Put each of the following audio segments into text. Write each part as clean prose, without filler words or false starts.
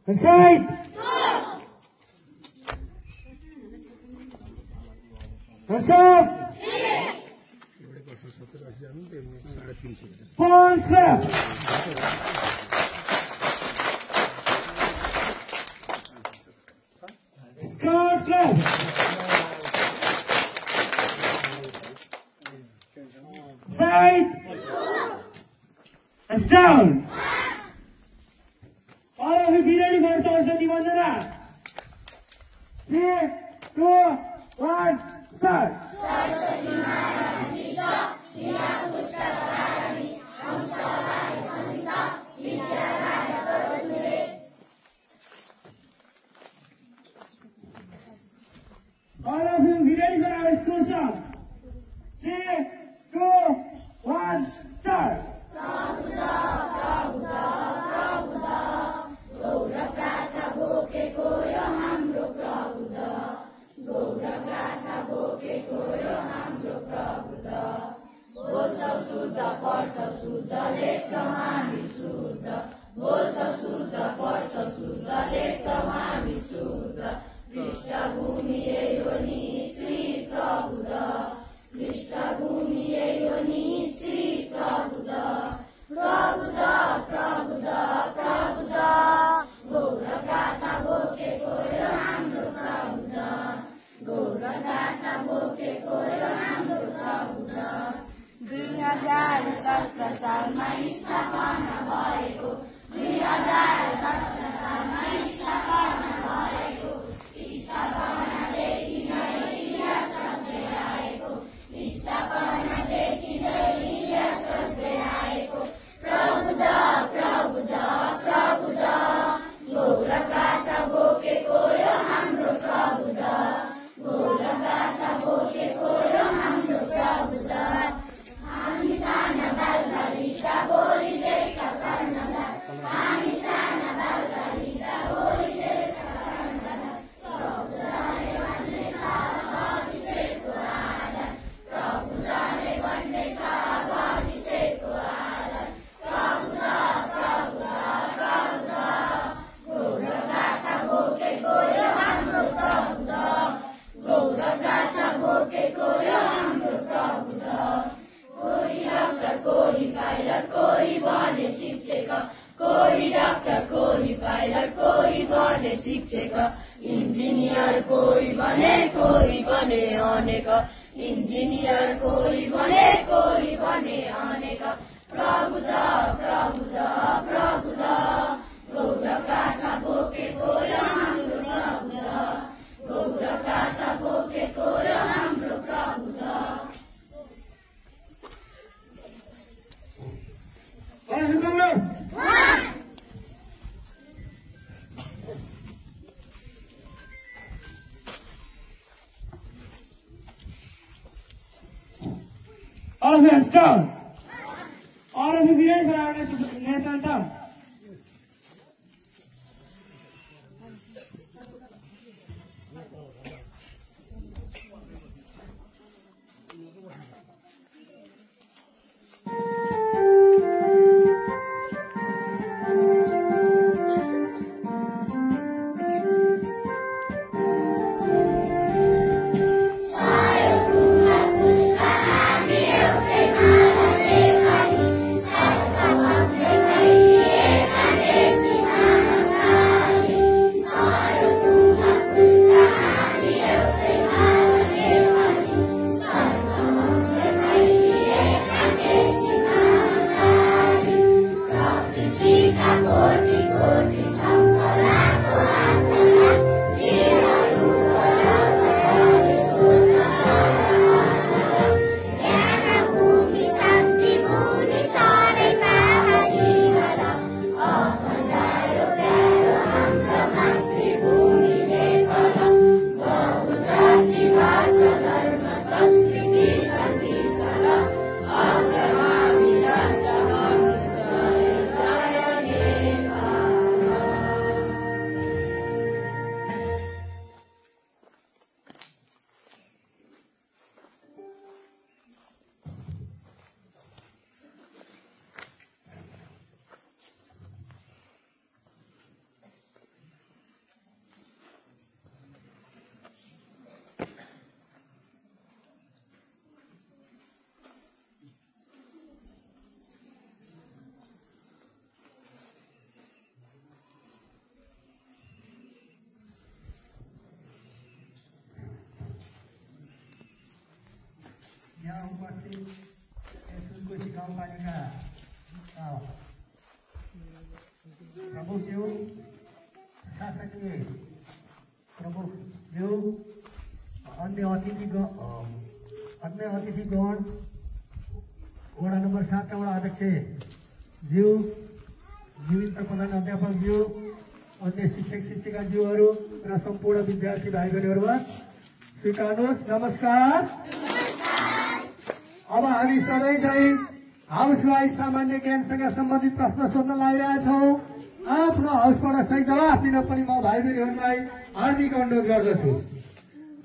Inside. Hands up. Pawns left. Skirt left. Side. Hands down. All of you be ready for Saraswati Vandana. 3, 2, 1, start. Saraswati Nayamita, Niya Pustakarami, Hamsalaya Samita, Vidyaraya Karuture. All of you be ready for our school song. 3, 2, 1, start. पढ्छौ शुद्ध लेख्छौ हामी शुद्ध बोल्छौ शुद्ध पढ्छौ शुद्ध लेख्छौ हामी शुद्ध पृष्ठभूमि यो नि श्री प्रभु द पृष्ठभूमि यो नि श्री प्रभु द प्रभु द प्रभु द प्रभु द गौर गाथा बोकेको यो हाम्रो प्रभु द गौर गाथा बोकेको यो हाम्रो प्रभु द 2017 सालमा स्थापना भएको 2017 सालमा स्थापना भएको स्थापनादेखि नै इतिहास सज्दै आएको स्थापनादेखि नै इतिहास सज्दै आएको प्रभु द प्रभु द प्रभु द गौर गाथा बोकेको यो हाम्रो प्रभु द गौर गाथा बोकेको यो हाम्रो प्रभु द हामी साना बालबालिका बोली देशका कर्णधार हामी साना बालबालिका बोली देशका कर्णधार प्रभुदाले भन्ने छ भविष्यको आधार प्रभुदाले भन्ने छ भविष्यको आधार प्रभु द प्रभु द प्रभु द गौर गाथा बोकेको यो हाम्रो प्रभु द गौर गाथा बोकेको यो हाम्रो प्रभु द कोही डाक्टर कोही पाइलट कोही बने शिक्षक कोही डाक्टर कोही पाइलट कोही बने शिक्षक इन्जिनियर कोही बने अनेक इन्जिनियर कोही बने अनेक प्रभु द प्रभु द प्रभु द गौर गाथा बोकेको यो हाम्रो प्रभु द गौर गाथा बोकेको यो हाम्रो प्रभु the All of you hands down. All of you be ready for our next anthem. Sunkoshi गाउँपालिका प्रमुखज्यू, शासकीय प्रमुखज्यू, अन्य अतिथिगण, वडा नम्बर 7 का वडा अध्यक्ष ज्यू, जीवित प्रधान अध्यापकज्यू, अन्य शिक्षक शिक्षिकाज्यूहरू र सम्पूर्ण विद्यार्थी भाइ बहिनीहरूमा स्वीकार्नुहोस्। नमस्कार। अब हामी सधैँ चाहिँ हाउसलाई सामान्य ज्ञानसँग सम्बन्धित प्रश्न सोध्न लागिरहेछौँ। आफ्नो हाउसबाट सही जवाफ दिन पनि म भाइ बहिनीहरूलाई हार्दिक अनुरोध गर्दछु।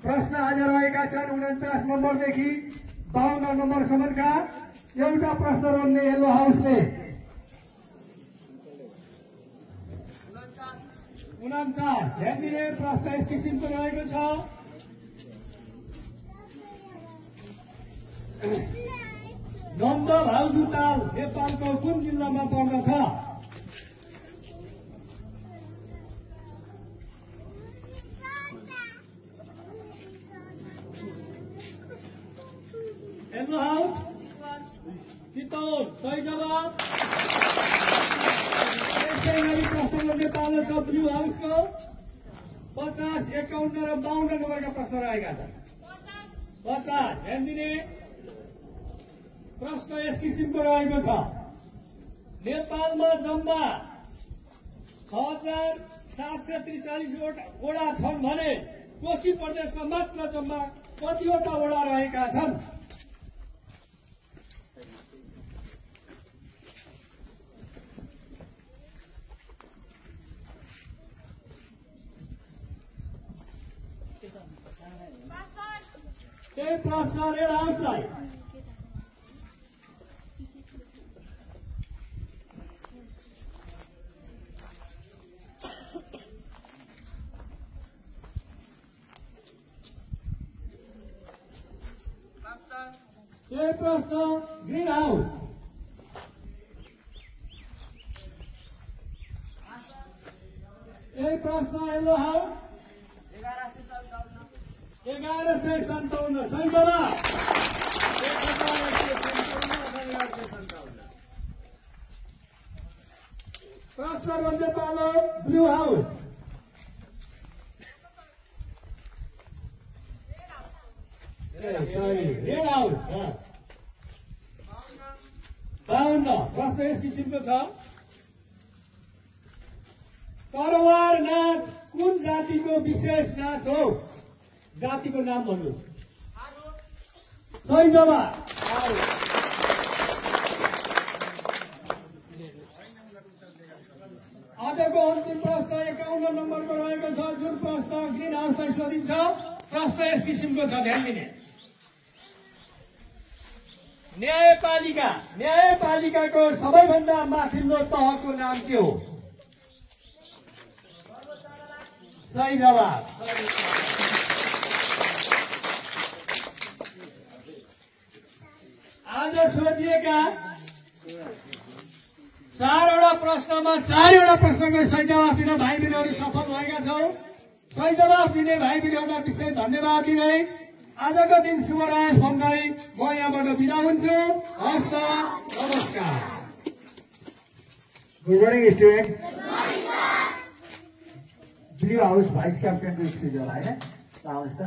प्रश्न आज रहेका छन् 49 नम्बरदेखि 52 नम्बरसम्मका। एउटा प्रश्न रोज्ने येल्लो हाउसले 49 ध्यान दिने प्रश्न यस किसिमको रहेको छ। नन्द भाउजुताल नेपालको कुन जिल्लामा पर्दछ? येल्लो हाउस चितवन सही जवाब। यसै गरी प्रश्न नेपाल छ ब्लू हाउसको 50, 51 र 52 नम्बरका प्रश्न रहेका छन्। 50 ध्यान दिने प्रश्न यस किसिमको रहेको छ। नेपालमा जम्मा 6743 वडा छन् भने कोशी प्रदेशमा मात्र जम्मा कतिवटा वडा रहेका छन्? त्यही प्रश्न रेड हाउसलाई। त्यही प्रश्न ग्रीन हाउस। यही प्रश्न येल्लो हाउस 1157 सही जवाब। प्रश्न रोज्ने पालो ब्लू हाउस। Red house 52। प्रश्न यस किसिमको छ। तरवार नाच कुन जातिको विशेष नाच हो? जातिको नाम भन्नु। सही जवाब। आजको अन्तिम प्रश्न 51 नम्बरको रहेको छ। जुन प्रश्न ग्रीन हाउसलाई सोधिन्छ। प्रश्न यस किसिमको छ, ध्यान दिने। न्यायपालिकाको सबैभन्दा माथिल्लो तहको नाम के हो? सही जवाब। आज सोधिएका 4वटा प्रश्नमा 4वटा प्रश्नको सही जवाफ दिन भाइ बहिनीहरू सफल भएका छौँ। सही जवाफ दिने भाइ बहिनीहरूलाई विशेष धन्यवाद दिँदै आजको दिन शुभ रहोस् भन्दै म यहाँबाट बिदा हुन्छु। हस्त नमस्कार। Good morning student. Blue house vice क्याप्टेनको स्पिच होला होइन? आउनुहोस् त।